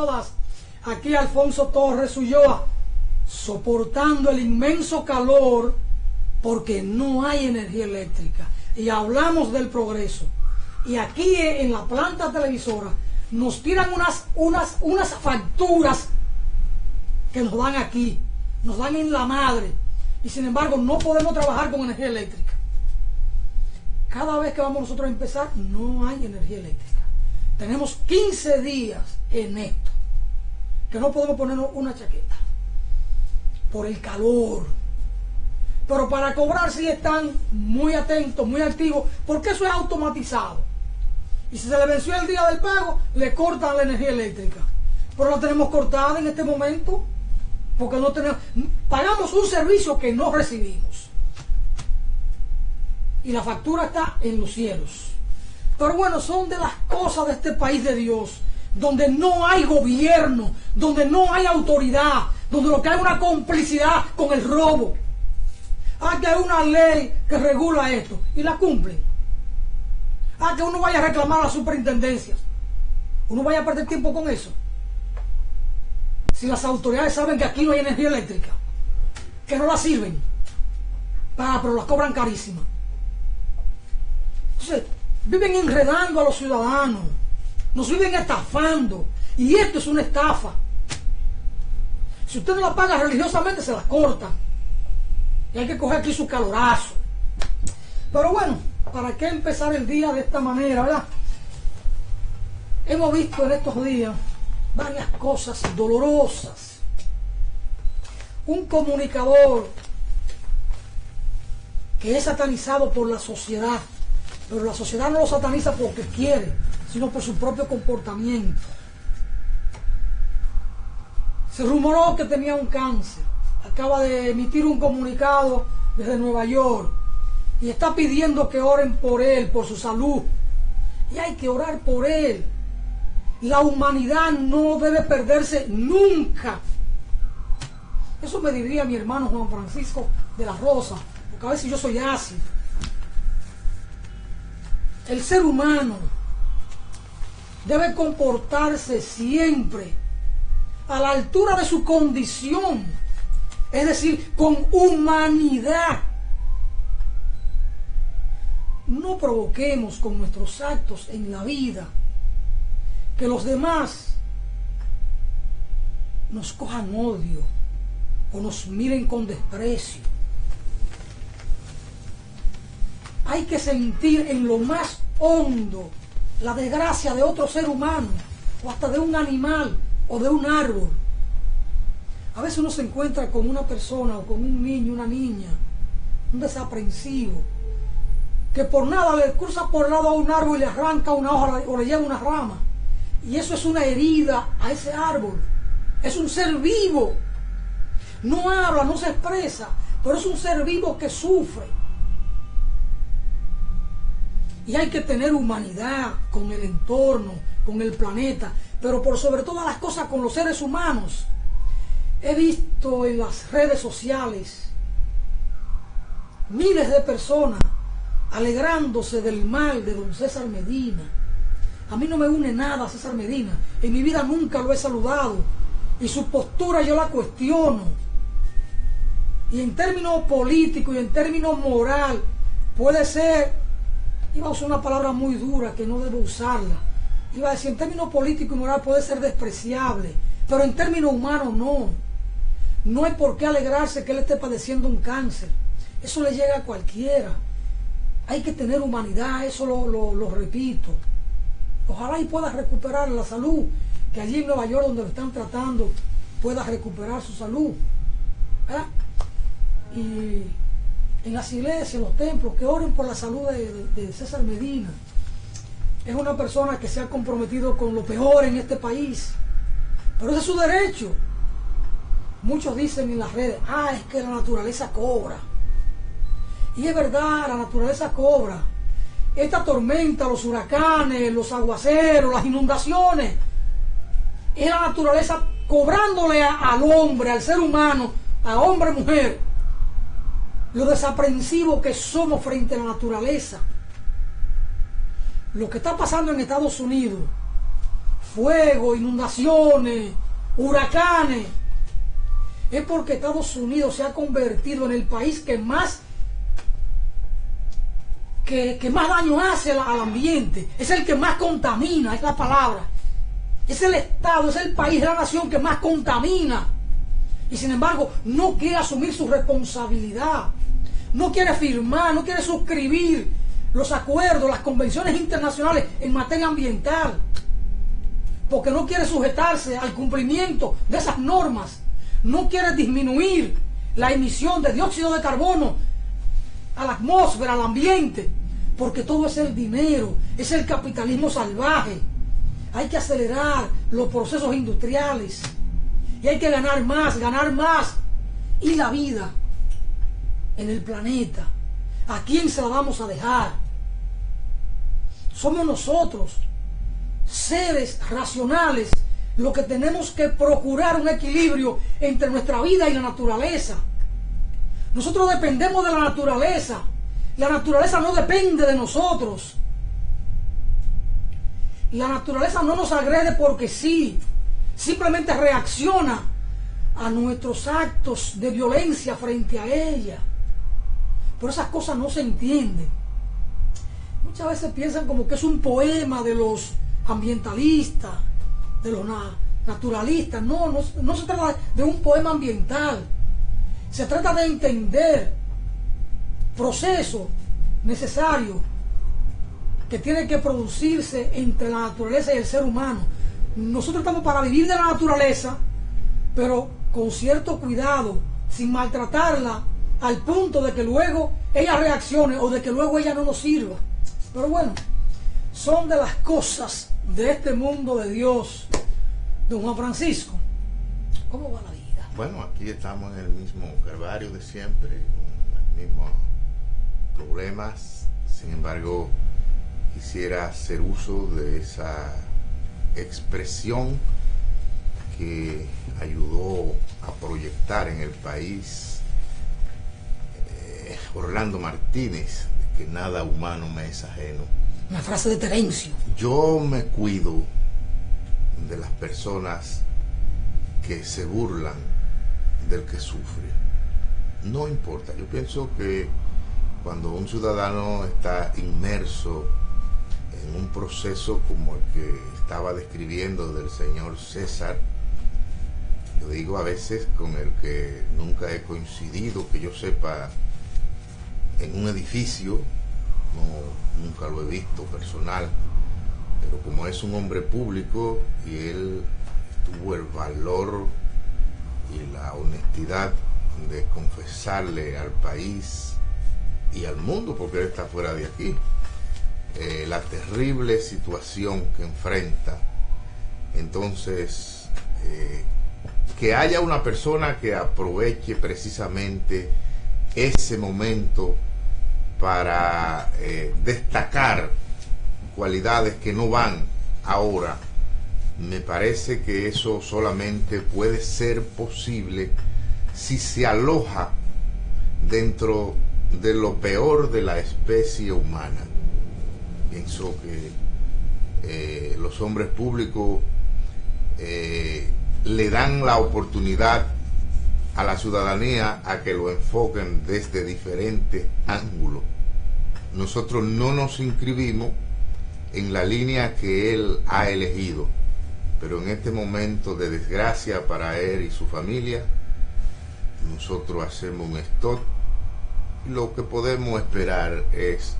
todas. Aquí Alfonso Torres Ulloa, soportando el inmenso calor porque no hay energía eléctrica. Y hablamos del progreso. Y aquí en la planta televisora nos tiran unas facturas que nos dan aquí, nos dan en la madre. Y sin embargo no podemos trabajar con energía eléctrica. Cada vez que vamos nosotros a empezar, no hay energía eléctrica. Tenemos 15 días en esto, que no podemos ponernos una chaqueta por el calor. Pero para cobrar sí están muy atentos, muy activos, porque eso es automatizado. Y si se le venció el día del pago, le cortan la energía eléctrica. Pero la tenemos cortada en este momento, porque no tenemos, pagamos un servicio que no recibimos. Y la factura está en los cielos. Pero bueno, son de las cosas de este país de Dios, donde no hay gobierno, donde no hay autoridad, donde lo que hay es una complicidad con el robo. Que hay una ley que regula esto y la cumplen. Que uno vaya a reclamar a la superintendencia, uno vaya a perder tiempo con eso. Si las autoridades saben que aquí no hay energía eléctrica, que no la sirven, pero las cobran carísima. Entonces, viven enredando a los ciudadanos, nos viven estafando, y esto es una estafa. Si usted no la paga religiosamente, se la cortan. Y hay que coger aquí su calorazo. Pero bueno, ¿para qué empezar el día de esta manera, verdad? Hemos visto en estos días varias cosas dolorosas. Un comunicador que es satanizado por la sociedad, pero la sociedad no lo sataniza porque quiere, sino por su propio comportamiento. Se rumoró que tenía un cáncer. Acaba de emitir un comunicado desde Nueva York y está pidiendo que oren por él, por su salud. Y hay que orar por él. La humanidad no debe perderse nunca. Eso me diría mi hermano Juan Francisco de la Rosa, porque a veces yo soy ácido. El ser humano debe comportarse siempre a la altura de su condición, es decir, con humanidad. No provoquemos con nuestros actos en la vida que los demás nos cojan odio o nos miren con desprecio. Hay que sentir en lo más hondo la desgracia de otro ser humano, o hasta de un animal o de un árbol. A veces uno se encuentra con una persona o con un niño, una niña, un desaprensivo, que por nada le cruza por el lado a un árbol y le arranca una hoja o le lleva una rama. Y eso es una herida a ese árbol. Es un ser vivo. No habla, no se expresa, pero es un ser vivo que sufre. Y hay que tener humanidad con el entorno, con el planeta, pero por sobre todas las cosas con los seres humanos. He visto en las redes sociales miles de personas alegrándose del mal de don César Medina. A mí no me une nada a César Medina. En mi vida nunca lo he saludado. Y su postura yo la cuestiono. Y en términos políticos y en términos moral, puede ser, iba a usar una palabra muy dura que no debo usarla. Iba a decir, en términos políticos y moral puede ser despreciable, pero en términos humanos no. No hay por qué alegrarse que él esté padeciendo un cáncer. Eso le llega a cualquiera. Hay que tener humanidad, eso lo repito. Ojalá y pueda recuperar la salud, que allí en Nueva York donde lo están tratando pueda recuperar su salud. ¿Verdad? Y en las iglesias, en los templos, que oren por la salud de César Medina. Es una persona que se ha comprometido con lo peor en este país, pero ese es su derecho. Muchos dicen en las redes, es que la naturaleza cobra. Y es verdad, la naturaleza cobra. Esta tormenta, los huracanes, los aguaceros, las inundaciones, es la naturaleza cobrándole al hombre, al ser humano, a hombre, mujer, lo desaprensivo que somos frente a la naturaleza. Lo que está pasando en Estados Unidos, fuego, inundaciones, huracanes, es porque Estados Unidos se ha convertido en el país que más daño hace al ambiente. Es el que más contamina, es la palabra. Es el Estado, es el país, es la nación que más contamina. Y sin embargo, no quiere asumir su responsabilidad. No quiere firmar, no quiere suscribir los acuerdos, las convenciones internacionales en materia ambiental. Porque no quiere sujetarse al cumplimiento de esas normas. No quiere disminuir la emisión de dióxido de carbono a la atmósfera, al ambiente. Porque todo es el dinero, es el capitalismo salvaje. Hay que acelerar los procesos industriales. Y hay que ganar más, ganar más. Y la vida en el planeta, ¿a quién se la vamos a dejar? Somos nosotros, seres racionales, los que tenemos que procurar un equilibrio entre nuestra vida y la naturaleza. Nosotros dependemos de la naturaleza. La naturaleza no depende de nosotros. La naturaleza no nos agrede porque sí. Simplemente reacciona a nuestros actos de violencia frente a ella. Pero esas cosas no se entienden. Muchas veces piensan como que es un poema de los ambientalistas, de los naturalistas. No se trata de un poema ambiental. Se trata de entender procesos necesarios que tienen que producirse entre la naturaleza y el ser humano. Nosotros estamos para vivir de la naturaleza, pero con cierto cuidado, sin maltratarla al punto de que luego ella reaccione o de que luego ella no nos sirva. Pero bueno, son de las cosas de este mundo de Dios. Don Juan Francisco, ¿cómo va la vida? Bueno, aquí estamos en el mismo calvario de siempre, con los mismos problemas. Sin embargo, quisiera hacer uso de esa expresión que ayudó a proyectar en el país Orlando Martínez, que nada humano me es ajeno. Una frase de Terencio. Yo me cuido de las personas que se burlan del que sufre. No importa, yo pienso que cuando un ciudadano está inmerso en un proceso como el que estaba describiendo del señor César, yo digo a veces con el que nunca he coincidido, que yo sepa, en un edificio, nunca lo he visto personal, pero como es un hombre público y él tuvo el valor y la honestidad de confesarle al país y al mundo, porque él está fuera de aquí, la terrible situación que enfrenta. Entonces, que haya una persona que aproveche precisamente ese momento para destacar cualidades que no van ahora, me parece que eso solamente puede ser posible si se aloja dentro de lo peor de la especie humana. Pienso que los hombres públicos le dan la oportunidad a la ciudadanía a que lo enfoquen desde diferentes ángulos. Nosotros no nos inscribimos en la línea que él ha elegido, pero en este momento de desgracia para él y su familia, nosotros hacemos un stop. Lo que podemos esperar es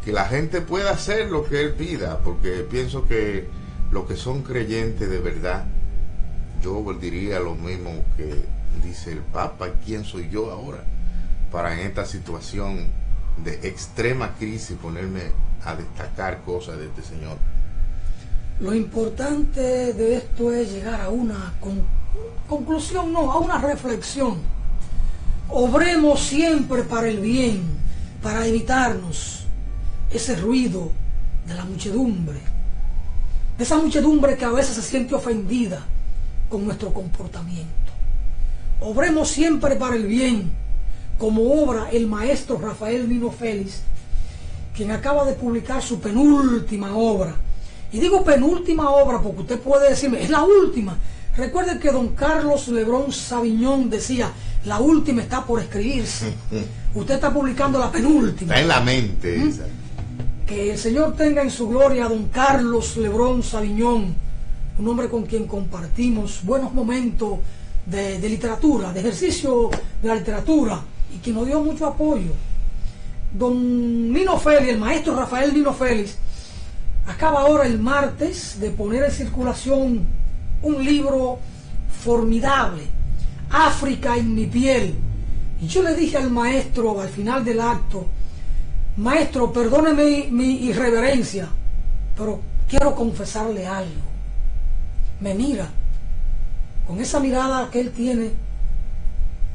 que la gente pueda hacer lo que él pida, porque pienso que los que son creyentes de verdad, yo diría lo mismo que dice el Papa: ¿quién soy yo ahora para en esta situación de extrema crisis ponerme a destacar cosas de este señor? Lo importante de esto es llegar a una conclusión, no, a una reflexión. Obremos siempre para el bien, para evitarnos ese ruido de la muchedumbre, de esa muchedumbre que a veces se siente ofendida con nuestro comportamiento. Obremos siempre para el bien, como obra el maestro Rafael Nino Félix, quien acaba de publicar su penúltima obra, Y digo penúltima obra porque usted puede decirme, es la última. Recuerde que don Carlos Lebrón Saviñón decía, la última está por escribirse. Usted está publicando la penúltima. Está en la mente. Que el Señor tenga en su gloria a don Carlos Lebrón Saviñón, un hombre con quien compartimos buenos momentos de literatura, de ejercicio de la literatura, y que nos dio mucho apoyo. Don Nino Félix, el maestro Rafael Nino Félix, acaba ahora el martes de poner en circulación un libro formidable, África en mi piel. Y yo le dije al maestro al final del acto, maestro, perdóneme mi irreverencia, pero quiero confesarle algo. Me mira con esa mirada que él tiene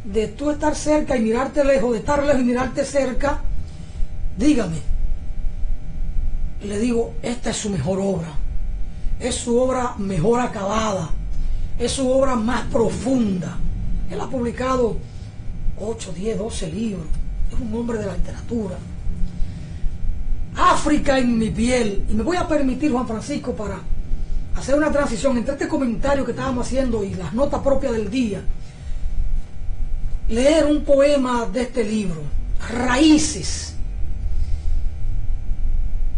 de tú estar cerca y mirarte lejos, de estar lejos y mirarte cerca. Dígame, le digo, esta es su mejor obra, es su obra mejor acabada, es su obra más profunda. Él ha publicado 8, 10, 12 libros, es un hombre de la literatura. África en mi piel. Y me voy a permitir, Juan Francisco, para hacer una transición entre este comentario que estábamos haciendo y las notas propias del día, leer un poema de este libro, Raíces,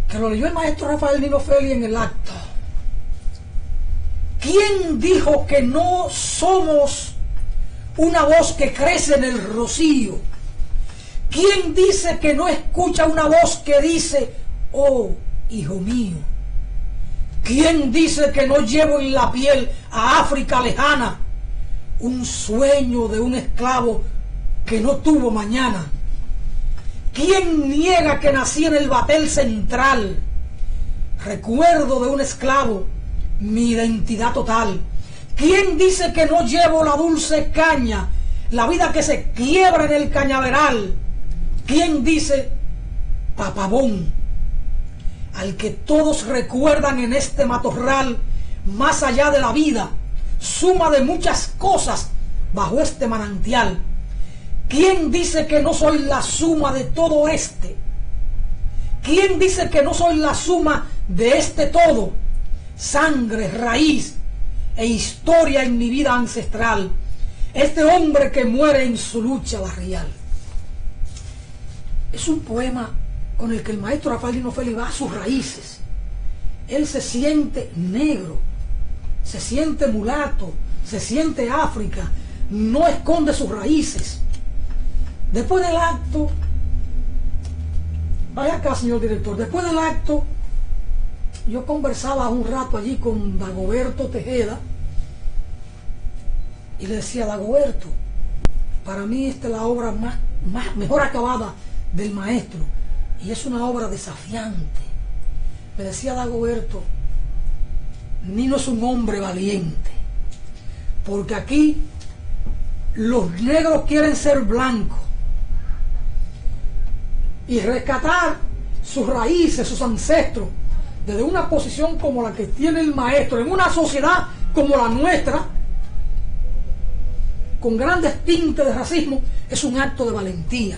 que lo leyó el maestro Rafael Nino Félix en el acto. ¿Quién dijo que no somos una voz que crece en el rocío? ¿Quién dice que no escucha una voz que dice, oh, hijo mío? ¿Quién dice que no llevo en la piel a África lejana un sueño de un esclavo que no tuvo mañana? ¿Quién niega que nací en el batel central? Recuerdo de un esclavo, mi identidad total. ¿Quién dice que no llevo la dulce caña, la vida que se quiebra en el cañaveral? ¿Quién dice papabón, al que todos recuerdan en este matorral, más allá de la vida, suma de muchas cosas bajo este manantial? ¿Quién dice que no soy la suma de todo este? ¿Quién dice que no soy la suma de este todo? Sangre, raíz e historia en mi vida ancestral. Este hombre que muere en su lucha barrial. Es un poema con el que el maestro Rafael Nino Félix va a sus raíces. Él se siente negro, se siente mulato, se siente África, no esconde sus raíces. Después del acto, vaya acá, señor director, después del acto, yo conversaba un rato allí con Dagoberto Tejeda y le decía, Dagoberto, para mí esta es la obra mejor acabada del maestro, y es una obra desafiante. Me decía Dagoberto, Nino es un hombre valiente, porque aquí los negros quieren ser blancos y rescatar sus raíces, sus ancestros, desde una posición como la que tiene el maestro, en una sociedad como la nuestra, con grandes tintes de racismo, es un acto de valentía.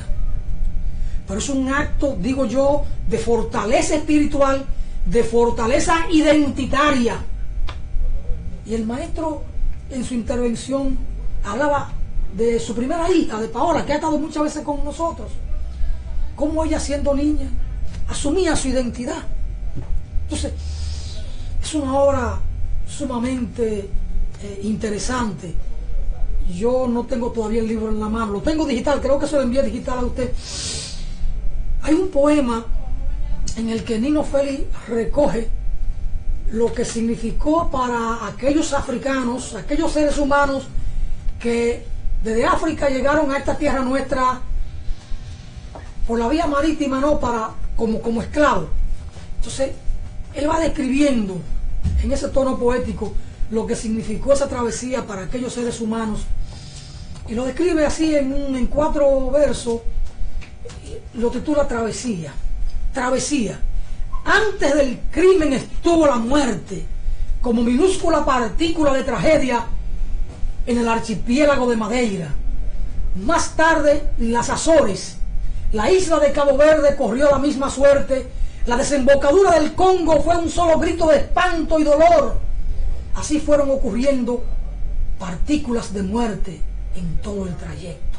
Pero es un acto, digo yo, de fortaleza espiritual, de fortaleza identitaria. Y el maestro, en su intervención, hablaba de su primera hija, de Paola, que ha estado muchas veces con nosotros. Cómo ella, siendo niña, asumía su identidad. Entonces, es una obra sumamente interesante. Yo no tengo todavía el libro en la mano, lo tengo digital, creo que se lo envié digital a usted. Hay un poema en el que Nino Félix recoge lo que significó para aquellos africanos, aquellos seres humanos que desde África llegaron a esta tierra nuestra por la vía marítima, no como esclavos. Entonces, él va describiendo en ese tono poético lo que significó esa travesía para aquellos seres humanos, y lo describe así en 4 versos. Lo titula Travesía. Travesía. Antes del crimen estuvo la muerte, como minúscula partícula de tragedia en el archipiélago de Madeira. Más tarde, las Azores, la isla de Cabo Verde, corrió la misma suerte La desembocadura del Congo fue un solo grito de espanto y dolor. Así fueron ocurriendo partículas de muerte en todo el trayecto.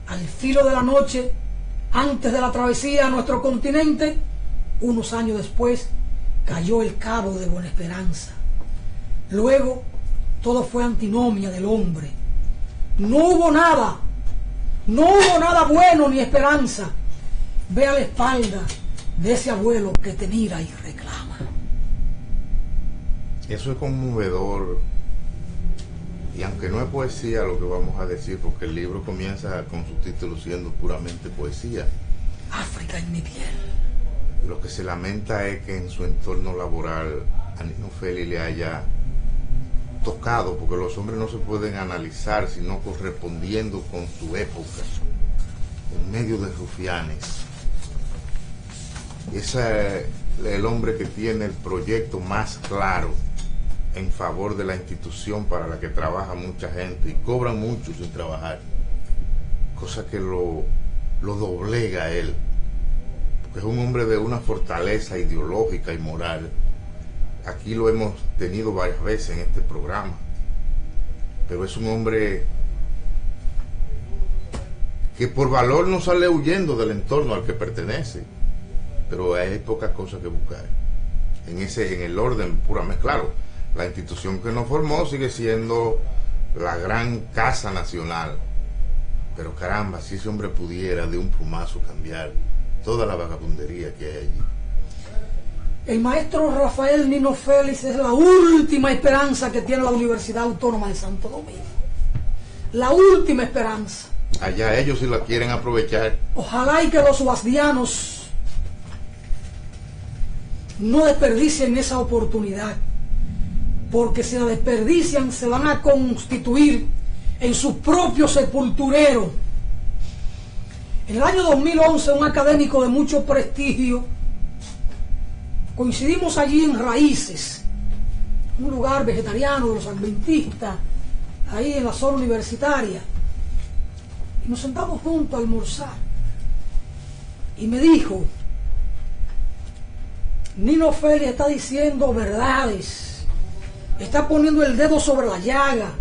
Al filo de la noche, antes de la travesía a nuestro continente, unos años después, cayó el Cabo de Buena Esperanza. Luego, todo fue antinomia del hombre. No hubo nada bueno ni esperanza. Ve a la espalda de ese abuelo que te mira y reclama. Eso es conmovedor. Y aunque no es poesía lo que vamos a decir, porque el libro comienza con su título siendo puramente poesía. África en mi piel. Lo que se lamenta es que en su entorno laboral a Nino Félix le haya tocado, porque los hombres no se pueden analizar sino correspondiendo con su época, en medio de rufianes. Ese es el hombre que tiene el proyecto más claro en favor de la institución para la que trabaja mucha gente y cobran mucho sin trabajar, cosa que lo doblega a él, porque es un hombre de una fortaleza ideológica y moral. Aquí lo hemos tenido varias veces en este programa, pero es un hombre que por valor no sale huyendo del entorno al que pertenece, pero hay pocas cosas que buscar en el orden puramente. Claro, la institución que nos formó sigue siendo la gran casa nacional, pero caramba, si ese hombre pudiera de un plumazo cambiar toda la vagabundería que hay allí. El maestro Rafael Nino Félix es la última esperanza que tiene la Universidad Autónoma de Santo Domingo. La última esperanza. Allá ellos sí la quieren aprovechar. Ojalá y que los guasdianos no desperdicien esa oportunidad, porque si la desperdician se van a constituir en su propio sepulturero. En el año 2011, un académico de mucho prestigio, coincidimos allí en Raíces, un lugar vegetariano de los adventistas, ahí en la zona universitaria, y nos sentamos juntos a almorzar, y me dijo: Nino Félix está diciendo verdades, está poniendo el dedo sobre la llaga,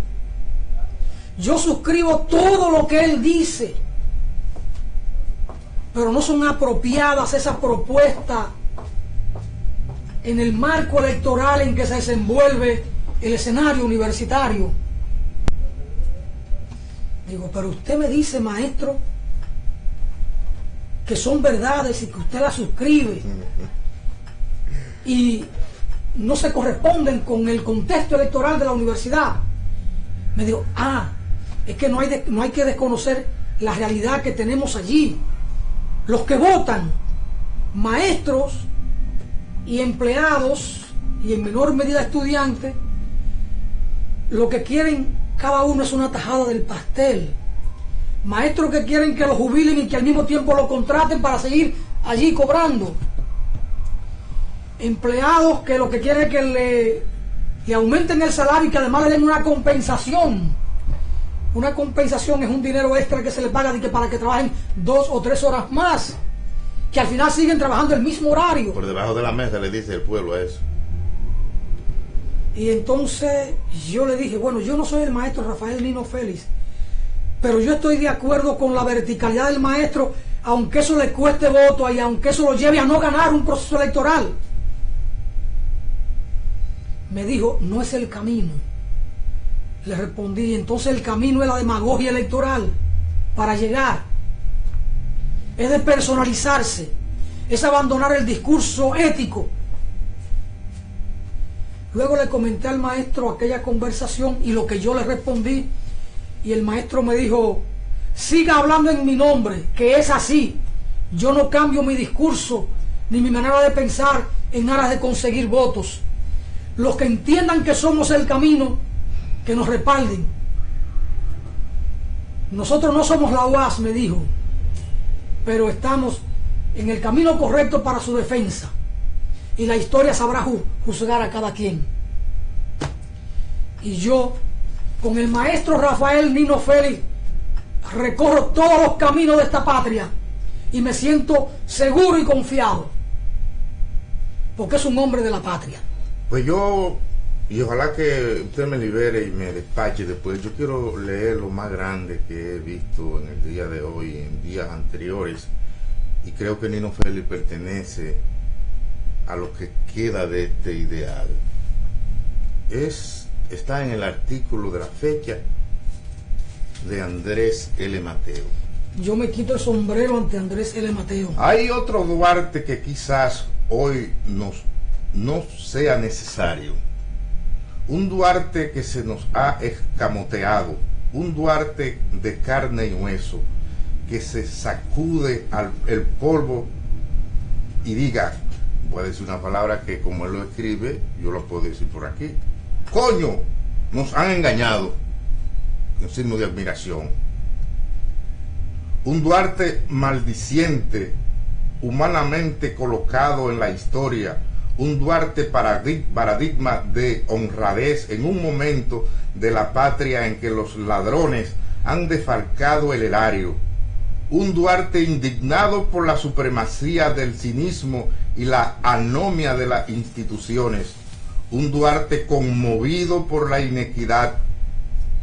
yo suscribo todo lo que él dice, pero no son apropiadas esas propuestas en el marco electoral en que se desenvuelve el escenario universitario. Digo, pero usted me dice, maestro, que son verdades y que usted las suscribe y no se corresponden con el contexto electoral de la universidad. Me digo, es que no hay que desconocer la realidad que tenemos allí. Los que votan, maestros y empleados, y en menor medida estudiantes, lo que quieren cada uno es una tajada del pastel. Maestros que quieren que lo jubilen y que al mismo tiempo lo contraten para seguir allí cobrando. Empleados que lo que quieren es que le aumenten el salario y que además le den una compensación. Una compensación es un dinero extra que se le paga para que trabajen 2 o 3 horas más, que al final siguen trabajando el mismo horario. Por debajo de la mesa le dice el pueblo a eso. Y entonces yo le dije, bueno, yo no soy el maestro Rafael Nino Félix, pero yo estoy de acuerdo con la verticalidad del maestro, aunque eso le cueste voto y aunque eso lo lleve a no ganar un proceso electoral. Me dijo, no es el camino. Le respondí, entonces el camino es la demagogia electoral para llegar. Es despersonalizarse, es abandonar el discurso ético. Luego le comenté al maestro aquella conversación y lo que yo le respondí, y el maestro me dijo, siga hablando en mi nombre, que es así. Yo no cambio mi discurso ni mi manera de pensar en aras de conseguir votos. Los que entiendan que somos el camino, que nos respalden. Nosotros no somos la UAS, me dijo, pero estamos en el camino correcto para su defensa, y la historia sabrá juzgar a cada quien. Y yo, con el maestro Rafael Nino Félix, recorro todos los caminos de esta patria y me siento seguro y confiado. porque es un hombre de la patria. Pues yo, y ojalá que usted me libere y me despache después, yo quiero leer lo más grande que he visto en el día de hoy, en días anteriores, y creo que Nino Félix pertenece a lo que queda de este ideal. Está en el artículo de la fecha de Andrés L. Mateo. Yo me quito el sombrero ante Andrés L. Mateo. Hay otro Duarte que quizás hoy no sea necesario. Un Duarte que se nos ha escamoteado, un Duarte de carne y hueso, que se sacude el polvo y diga, voy a decir una palabra que como él lo escribe, yo lo puedo decir por aquí: coño, nos han engañado, en signo de admiración. Un Duarte maldiciente, humanamente colocado en la historia, un Duarte paradigma de honradez en un momento de la patria en que los ladrones han defalcado el erario, un Duarte indignado por la supremacía del cinismo y la anomia de las instituciones, un Duarte conmovido por la inequidad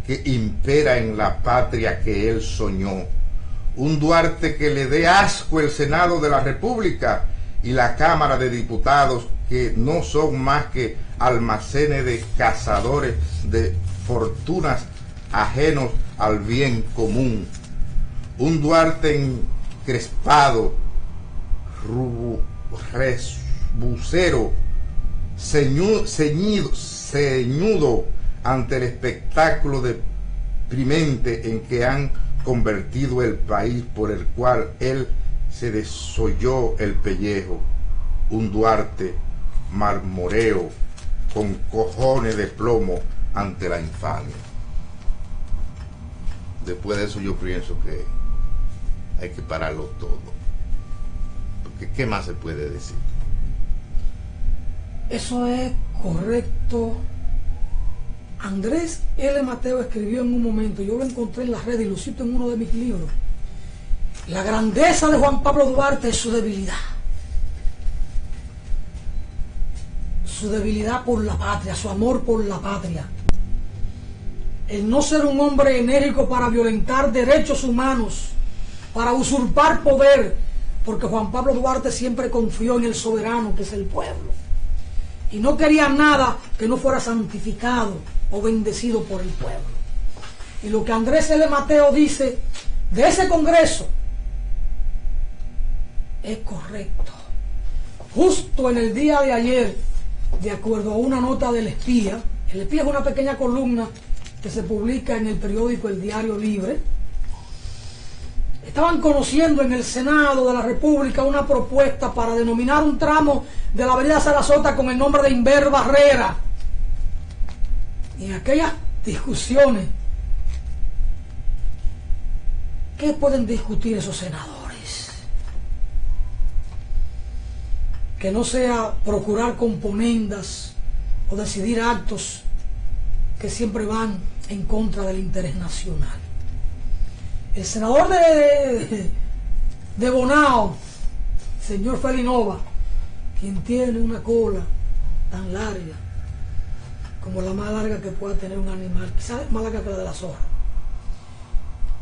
que impera en la patria que él soñó, un Duarte que le dé asco el Senado de la República y la Cámara de Diputados, que no son más que almacenes de cazadores de fortunas ajenos al bien común, un Duarte encrespado, bucero, ceñudo ante el espectáculo deprimente en que han convertido el país por el cual él se desolló el pellejo, un Duarte marmoreo con cojones de plomo ante la infamia. Después de eso yo pienso que hay que pararlo todo, porque ¿qué más se puede decir? Eso es correcto. Andrés L. Mateo escribió en un momento, yo lo encontré en las redes y lo cito en uno de mis libros: la grandeza de Juan Pablo Duarte es su debilidad. Su debilidad por la patria, su amor por la patria. El no ser un hombre enérgico para violentar derechos humanos, para usurpar poder, porque Juan Pablo Duarte siempre confió en el soberano que es el pueblo. Y no quería nada que no fuera santificado o bendecido por el pueblo. Y lo que Andrés L. Mateo dice de ese Congreso es correcto. Justo en el día de ayer, de acuerdo a una nota del Espía, el Espía es una pequeña columna que se publica en el periódico El Diario Libre, estaban conociendo en el Senado de la República una propuesta para denominar un tramo de la avenida Sarasota con el nombre de Inver Barrera. Y en aquellas discusiones, ¿qué pueden discutir esos senadores? Que no sea procurar componendas o decidir actos que siempre van en contra del interés nacional. El senador de Bonao, señor Félix Nova, quien tiene una cola tan larga como la más larga que pueda tener un animal, quizás más larga que la de la zorra,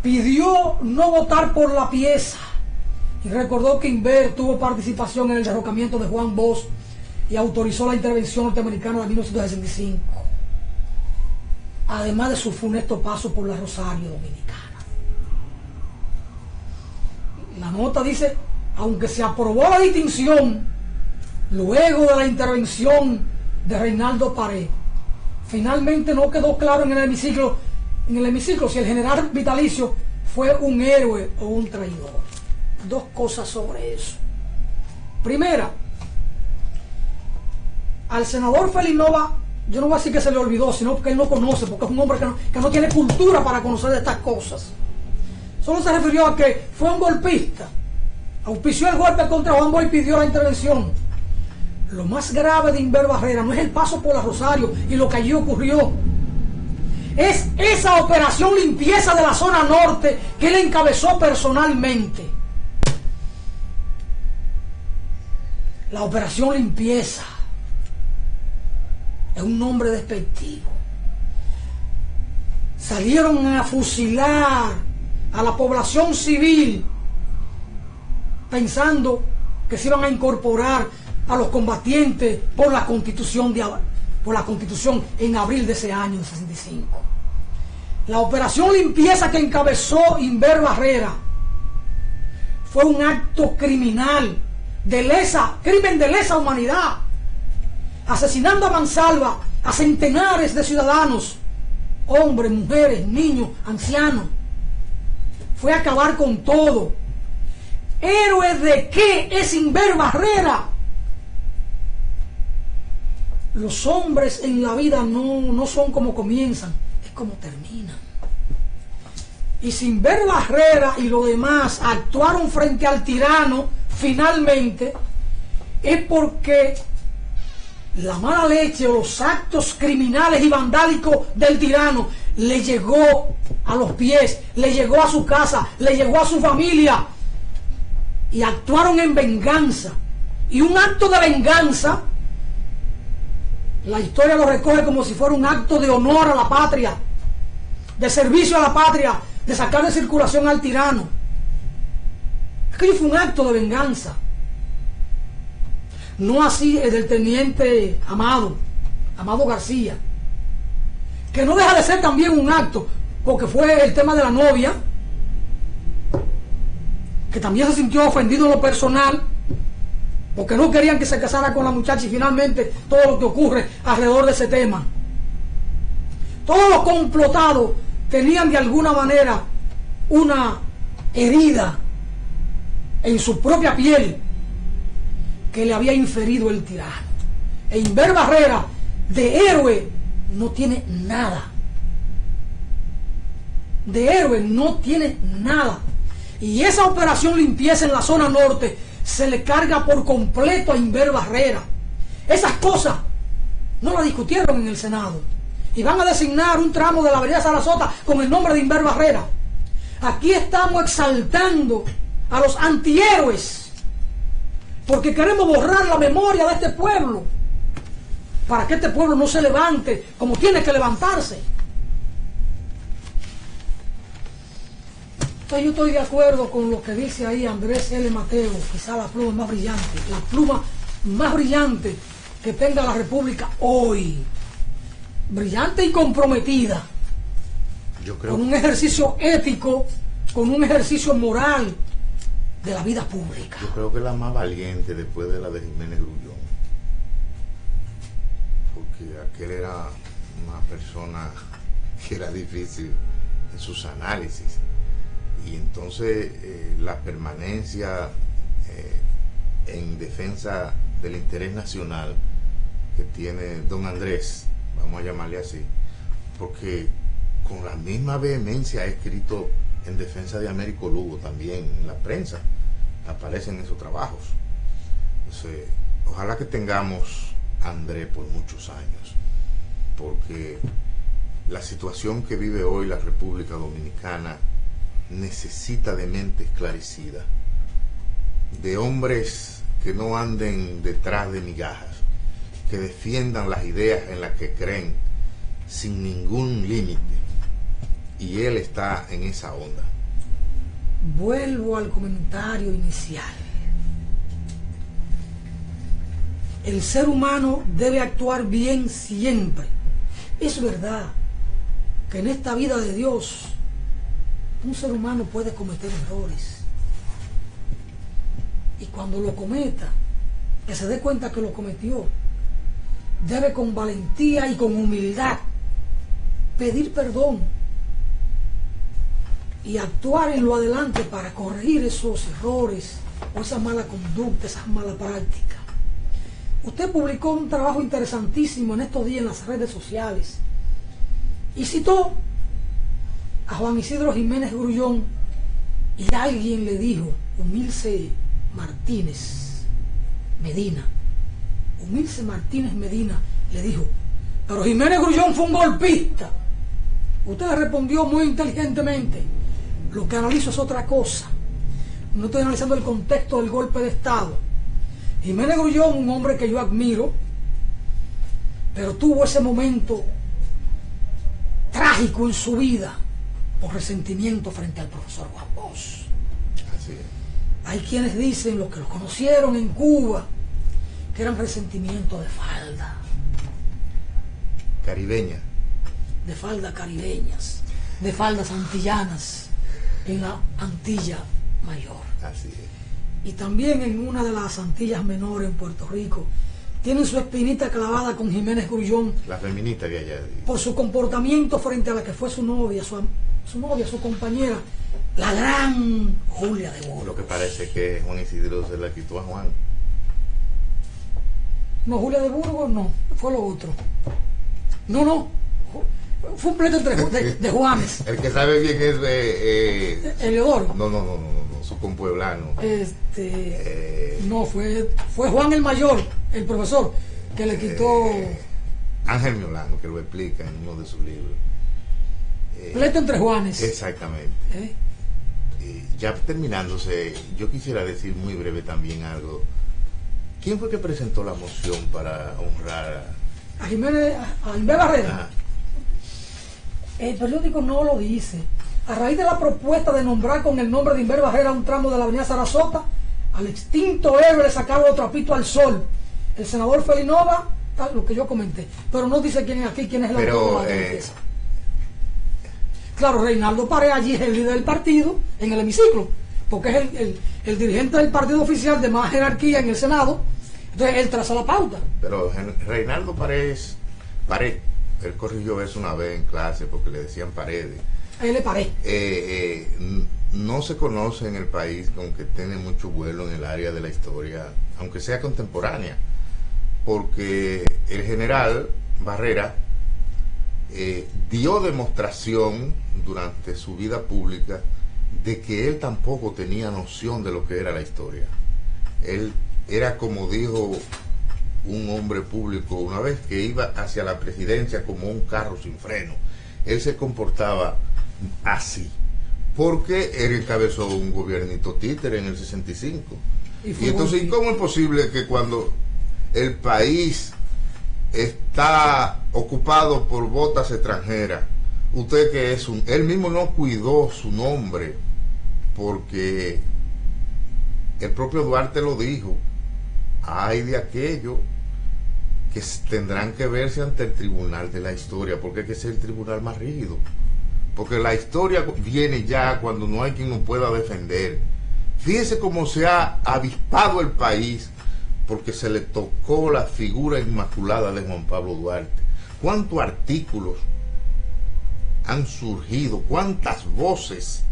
pidió no votar por la pieza y recordó que Inver tuvo participación en el derrocamiento de Juan Bosch y autorizó la intervención norteamericana de 1965, además de su funesto paso por la Rosario Dominicana. La nota dice, aunque se aprobó la distinción luego de la intervención de Reinaldo Pared, finalmente no quedó claro en el hemiciclo si el general vitalicio fue un héroe o un traidor. Dos cosas sobre eso. Primera, al senador Félix Nova, yo no voy a decir que se le olvidó, sino que él no conoce, porque es un hombre que no tiene cultura para conocer de estas cosas. Solo se refirió a que fue un golpista, auspició el golpe contra Juan Bosch y pidió la intervención. Lo más grave de Inver Barrera no es el paso por la Rosario y lo que allí ocurrió, es esa operación limpieza de la zona norte que él encabezó personalmente. La operación limpieza es un nombre despectivo. Salieron a fusilar a la población civil pensando que se iban a incorporar a los combatientes por la constitución en abril de ese año, 65. La operación limpieza que encabezó Inver Barrera fue un acto criminal, crimen de lesa humanidad, asesinando a mansalva a centenares de ciudadanos, hombres, mujeres, niños, ancianos. Fue acabar con todo. ¿Héroe de qué es Inver Barrera? Los hombres en la vida no son como comienzan, es como terminan. Y si Inver Barrera y los demás actuaron frente al tirano, finalmente, es porque la mala leche o los actos criminales y vandálicos del tirano le llegó a los pies, le llegó a su casa, le llegó a su familia, y actuaron en venganza. Y un acto de venganza, la historia lo recoge como si fuera un acto de honor a la patria, de servicio a la patria, de sacar de circulación al tirano. Aquello fue un acto de venganza. No así el del teniente Amado García, que no deja de ser también un acto, porque fue el tema de la novia, que también se sintió ofendido en lo personal, porque no querían que se casara con la muchacha, y finalmente todo lo que ocurre alrededor de ese tema. Todos los complotados tenían de alguna manera una herida en su propia piel que le había inferido el tirano. E Inver Barrera, de héroe, no tiene nada. De héroe no tiene nada. Y esa operación limpieza en la zona norte se le carga por completo a Inver Barrera. Esas cosas no las discutieron en el Senado. Y van a designar un tramo de la avenida Sarasota con el nombre de Inver Barrera. Aquí estamos exaltando a los antihéroes, porque queremos borrar la memoria de este pueblo, para que este pueblo no se levante como tiene que levantarse. Entonces yo estoy de acuerdo con lo que dice ahí Andrés L. Mateo, quizá la pluma más brillante que tenga la República hoy, brillante y comprometida, yo creo, con un ejercicio ético, con un ejercicio moral de la vida pública. Yo creo que la más valiente después de la de Jiménez Grullón, porque aquel era una persona que era difícil en sus análisis, y entonces la permanencia en defensa del interés nacional que tiene don Andrés, vamos a llamarle así, porque con la misma vehemencia ha escrito en defensa de Américo Lugo también en la prensa, aparecen esos trabajos. Entonces, ojalá que tengamos a Andrés por muchos años, porque la situación que vive hoy la República Dominicana necesita de mente esclarecida, de hombres que no anden detrás de migajas, que defiendan las ideas en las que creen sin ningún límite, y él está en esa onda. Vuelvo al comentario inicial. El ser humano debe actuar bien siempre. Es verdad que en esta vida de Dios un ser humano puede cometer errores, y cuando lo cometa, que se dé cuenta que lo cometió, debe con valentía y con humildad pedir perdón y actuar en lo adelante para corregir esos errores o esa mala conducta, esas malas prácticas. Usted publicó un trabajo interesantísimo en estos días en las redes sociales y citó a Juan Isidro Jiménez Grullón, y alguien le dijo, Humilce Martínez Medina le dijo, pero Jiménez Grullón fue un golpista. Usted le respondió muy inteligentemente, lo que analizo es otra cosa, no estoy analizando el contexto del golpe de Estado. Jiménez Grullón, un hombre que yo admiro, pero tuvo ese momento trágico en su vida por resentimiento frente al profesor Juan Bosch. Así es. Hay quienes dicen, los que lo conocieron en Cuba, que eran resentimientos de falda. Caribeña. De faldas caribeñas, de faldas antillanas en la Antilla Mayor. Así es. Y también en una de las Antillas Menores en Puerto Rico, tienen su espinita clavada con Jiménez Grullón. La feminista de allá. Por su comportamiento frente a la que fue su novia, su compañera, la gran Julia de Burgos. Lo que parece que Juan Isidro se la quitó a Juan. No, Julia de Burgos no, fue lo otro. No, fue un pleito de Juanes. El que sabe bien es Eleodoro. No, su compueblano. No, fue Juan el Mayor, el profesor, que le quitó. Ángel Miolano, que lo explica en uno de sus libros. Pleito entre Juanes. Exactamente. Ya terminándose, yo quisiera decir muy breve también algo. ¿Quién fue que presentó la moción para honrar a Jiménez Barrera? Ajá. El periódico no lo dice. A raíz de la propuesta de nombrar con el nombre de Inver Barrera un tramo de la avenida Sarasota, al extinto héroe le sacaba otro trapito al sol. El senador Felinova, lo que yo comenté, pero no dice quién es aquí, quién es el autor de la empresa. Claro, Reinaldo Pared allí es el líder del partido en el hemiciclo, porque es el dirigente del partido oficial de más jerarquía en el Senado. Entonces él traza la pauta. Pero Reinaldo Pared, él corrigió eso una vez en clase porque le decían Paredes. A él le Pared. No se conoce en el país, aunque tiene mucho vuelo en el área de la historia, aunque sea contemporánea, porque el general Barrera dio demostración durante su vida pública de que él tampoco tenía noción de lo que era la historia. Él era, como dijo un hombre público una vez, que iba hacia la presidencia como un carro sin freno. Él se comportaba así porque él encabezó un gobiernito títere en el 65. Y entonces, ¿cómo es posible que cuando el país está ocupado por botas extranjeras, usted que es él mismo no cuidó su nombre? Porque el propio Duarte lo dijo: hay de aquello que tendrán que verse ante el tribunal de la historia, porque es que es el tribunal más rígido, porque la historia viene ya cuando no hay quien nos pueda defender. Fíjese cómo se ha avispado el país porque se le tocó la figura inmaculada de Juan Pablo Duarte. ¿Cuántos artículos han surgido? ¿Cuántas voces?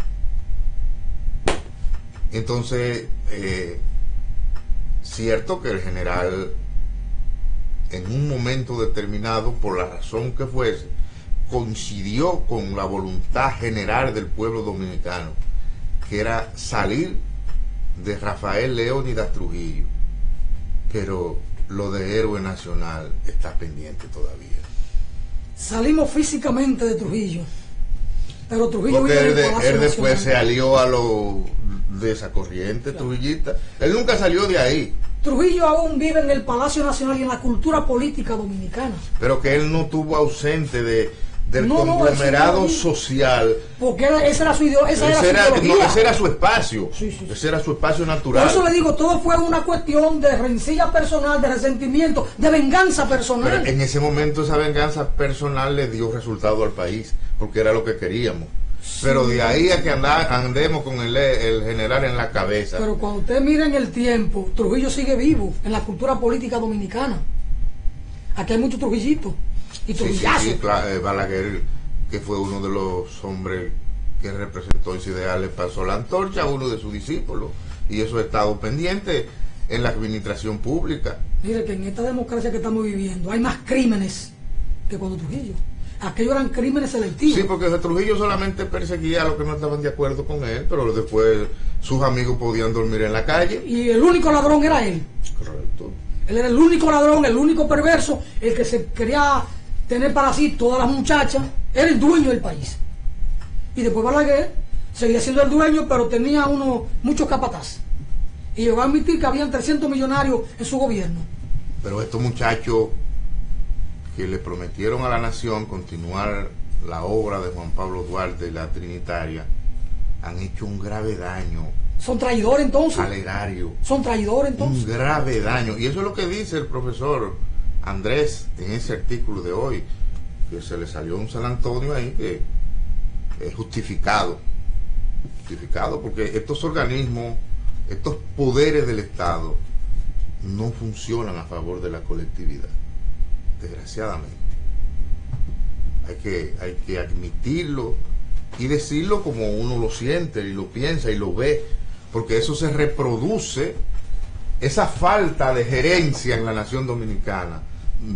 Entonces, cierto que el general, en un momento determinado, por la razón que fuese, coincidió con la voluntad general del pueblo dominicano, que era salir de Rafael Leónidas Trujillo, pero lo de héroe nacional está pendiente todavía. Salimos físicamente de Trujillo, pero Trujillo porque él después Nacional. se alió a lo de esa corriente, claro, trujillista. Él nunca salió de ahí. Trujillo aún vive en el Palacio Nacional y en la cultura política dominicana. Pero que él no estuvo ausente del conglomerado social. Porque esa era su ideología. Ese era su espacio. Sí. Ese era su espacio natural. Por eso le digo, todo fue una cuestión de rencilla personal, de resentimiento, de venganza personal. Pero en ese momento esa venganza personal le dio resultado al país, porque era lo que queríamos. Sí. Pero de ahí a que andemos con el general en la cabeza. Pero cuando usted mira en el tiempo, Trujillo sigue vivo en la cultura política dominicana. Aquí hay muchos trujillitos y trujillazos. Sí, claro, Balaguer, que fue uno de los hombres que representó ese ideal, le pasó la antorcha a uno de sus discípulos, y eso ha estado pendiente en la administración pública. Mire que en esta democracia que estamos viviendo hay más crímenes que cuando Trujillo. Aquellos eran crímenes selectivos. Sí, porque Trujillo solamente perseguía a los que no estaban de acuerdo con él, pero después sus amigos podían dormir en la calle. Y el único ladrón era él. Correcto. Él era el único ladrón, el único perverso, el que se quería tener para sí todas las muchachas. Era el dueño del país. Y después Balaguer seguía siendo el dueño, pero tenía muchos capataz. y llegó a admitir que habían 300 millonarios en su gobierno. Pero estos muchachos que le prometieron a la nación continuar la obra de Juan Pablo Duarte y la Trinitaria han hecho un grave daño. ¿Son traidores entonces? Al erario. ¿Son traidores entonces? Un grave daño. Y eso es lo que dice el profesor Andrés en ese artículo de hoy, que se le salió un San Antonio ahí que es justificado porque estos organismos, estos poderes del Estado no funcionan a favor de la colectividad, desgraciadamente. Hay que admitirlo y decirlo como uno lo siente y lo piensa y lo ve, porque eso se reproduce. Esa falta de gerencia en la nación dominicana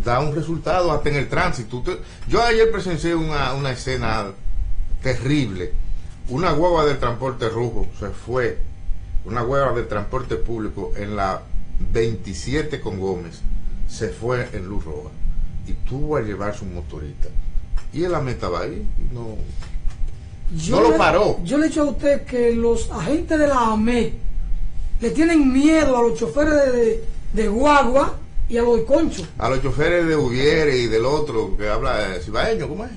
da un resultado hasta en el tránsito. Yo ayer presencié una escena terrible. Una guagua del transporte rojo se fue, una guagua del transporte público en la 27 con Gómez, se fue en luz roja y tuvo a llevar su motorista. Y el AME estaba ahí y no lo paró. Yo le he dicho a usted que los agentes de la AME le tienen miedo a los choferes de guagua y a los de concho. A los choferes de Ubiere y del otro que habla cibaeño, ¿cómo es?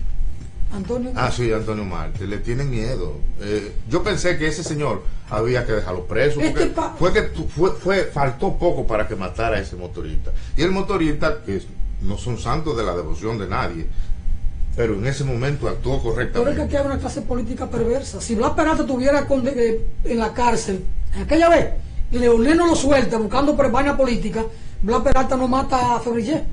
Antonio. Ah, sí, Antonio Marte, le tienen miedo. Yo pensé que ese señor había que dejarlo preso, porque faltó poco para que matara a ese motorista. Y el motorista, que no son santos de la devoción de nadie, pero en ese momento actuó correctamente. Pero es que aquí hay una clase política perversa. Si Blas Peralta estuviera en la cárcel, en aquella vez, Leonel no lo suelta buscando prevaña política, Blas Peralta no mata a Febrillé.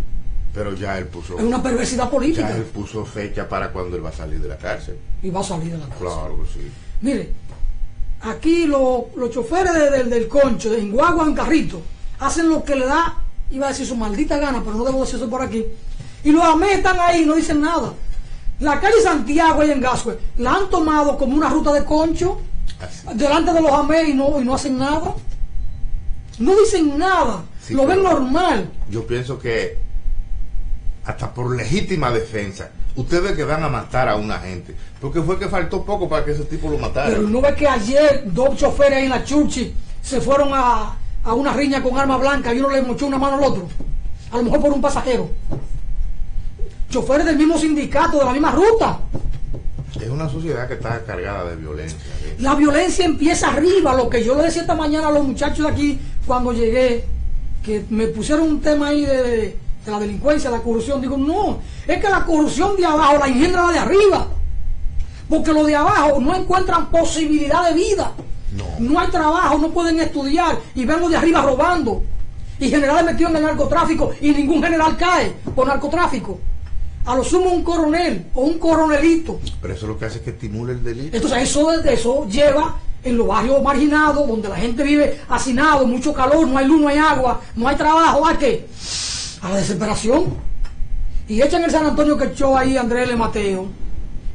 Pero ya él puso... Es una perversidad política. Ya él puso fecha para cuando él va a salir de la cárcel. Y va a salir de la cárcel. Claro que sí. Mire, aquí los choferes del concho, en guagua, en carrito, hacen lo que le da, iba a decir su maldita gana, pero no debo decir eso por aquí. Y los AME están ahí y no dicen nada. La calle Santiago y en Gascue la han tomado como una ruta de concho delante de los AME y no hacen nada. No dicen nada. Sí, lo ven normal. Yo pienso que hasta por legítima defensa ustedes que van a matar a una gente, porque fue que faltó poco para que ese tipo lo matara. Pero no ve que ayer 2 choferes ahí en la Churchill se fueron a una riña con arma blanca y uno le mochó una mano al otro, a lo mejor por un pasajero. Choferes del mismo sindicato, de la misma ruta. Es una sociedad que está cargada de violencia. La violencia empieza arriba. Lo que yo le decía esta mañana a los muchachos de aquí cuando llegué, que me pusieron un tema ahí de la delincuencia, la corrupción. Digo, no, es que la corrupción de abajo la engendra la de arriba, porque los de abajo no encuentran posibilidad de vida, no hay trabajo, no pueden estudiar y ven los de arriba robando y generales metidos en el narcotráfico y ningún general cae por narcotráfico. A lo sumo un coronel o un coronelito. Pero eso lo que hace es que estimule el delito. Entonces eso lleva en los barrios marginados, donde la gente vive hacinado, mucho calor, no hay luz, no hay agua, no hay trabajo, ¿a qué? A la desesperación. Y echan el San Antonio que echó ahí Andrés L. Mateo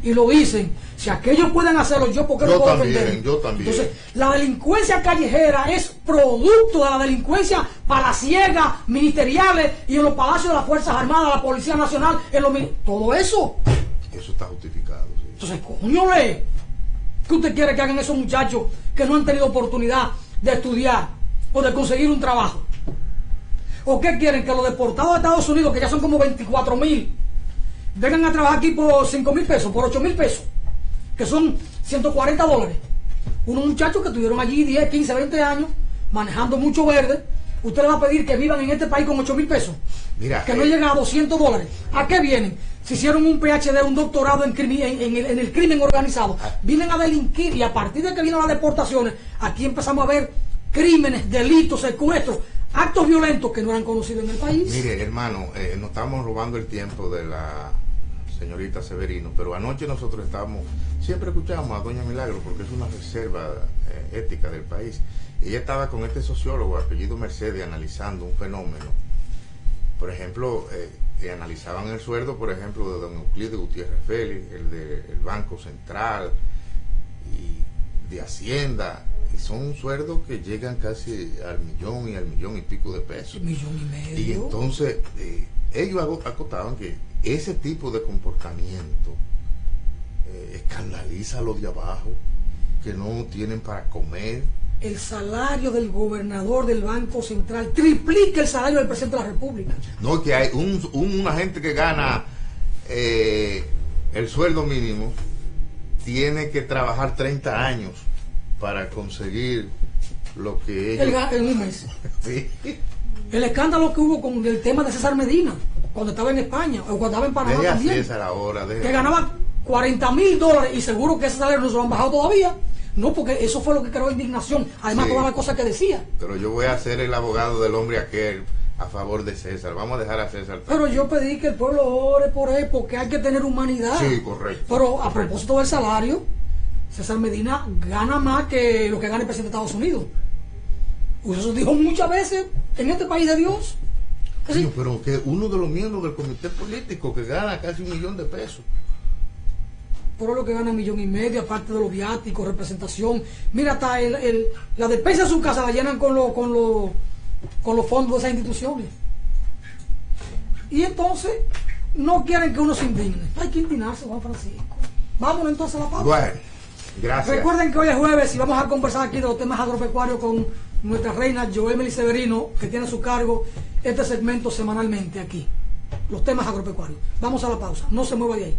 y lo dicen. Si aquellos pueden hacerlo, yo ¿por qué no puedo defender? Yo también. Entonces, la delincuencia callejera es producto de la delincuencia palaciega, ministeriales y en los palacios de las Fuerzas Armadas, la Policía Nacional, todo eso. Eso está justificado, sí. Entonces, coño, ¿qué usted quiere que hagan esos muchachos que no han tenido oportunidad de estudiar o de conseguir un trabajo? ¿O qué quieren? Que los deportados de Estados Unidos, que ya son como 24,000, vengan a trabajar aquí por 5,000 pesos, por 8,000 pesos, que son $140. Unos muchachos que tuvieron allí 10, 15, 20 años, manejando mucho verde, usted le va a pedir que vivan en este país con 8,000 pesos. Mira, que no llega a $200. ¿A qué vienen? Si hicieron un PhD, un doctorado en el crimen organizado, vienen a delinquir, y a partir de que vienen las deportaciones, aquí empezamos a ver crímenes, delitos, secuestros, actos violentos que no eran conocidos en el país. Mire, hermano, nos estamos robando el tiempo de la señorita Severino, pero anoche nosotros siempre escuchamos a doña Milagro porque es una reserva ética del país. Ella estaba con este sociólogo apellido Mercedes analizando un fenómeno. Por ejemplo, analizaban el sueldo, por ejemplo, de don Euclides Gutiérrez Félix, el del Banco Central y de Hacienda, y son sueldos que llegan casi al millón y pico de pesos. $1,5 millones. Y entonces ellos acotaban que ese tipo de comportamiento escandaliza a los de abajo, que no tienen para comer. el salario del gobernador del Banco Central triplica el salario del presidente de la República. No, que hay una gente que gana el sueldo mínimo, tiene que trabajar 30 años para conseguir lo que ellos... En un mes. Sí. El escándalo que hubo con el tema de César Medina, cuando estaba en España, o cuando estaba en Panamá Deje también, César ahora, que ganaba $40,000 y seguro que ese salario no se lo han bajado todavía. No, porque eso fue lo que creó indignación. Además, Sí. todas las cosas que decía. Pero yo voy a ser el abogado del hombre aquel a favor de César. Vamos a dejar a César. Pero yo pedí que el pueblo ore por él, porque hay que tener humanidad. Sí, correcto. Pero a propósito del salario, César Medina gana más que lo que gana el presidente de Estados Unidos. Pues eso dijo muchas veces en este país de Dios. Que sí. Coño, pero que uno de los miembros del comité político que gana casi $1 millón. Pero lo que gana $1,5 millones, aparte de los viáticos, representación. Mira, hasta la despensa de su casa la llenan con los fondos de esas instituciones. Y entonces no quieren que uno se indigne. Hay que indignarse, Juan Francisco. Vámonos entonces a la pausa. Bueno, gracias. Recuerden que hoy es jueves y vamos a conversar aquí de los temas agropecuarios con nuestra reina Joemely Severino, que tiene a su cargo este segmento semanalmente aquí. Los temas agropecuarios. Vamos a la pausa. No se mueva de ahí.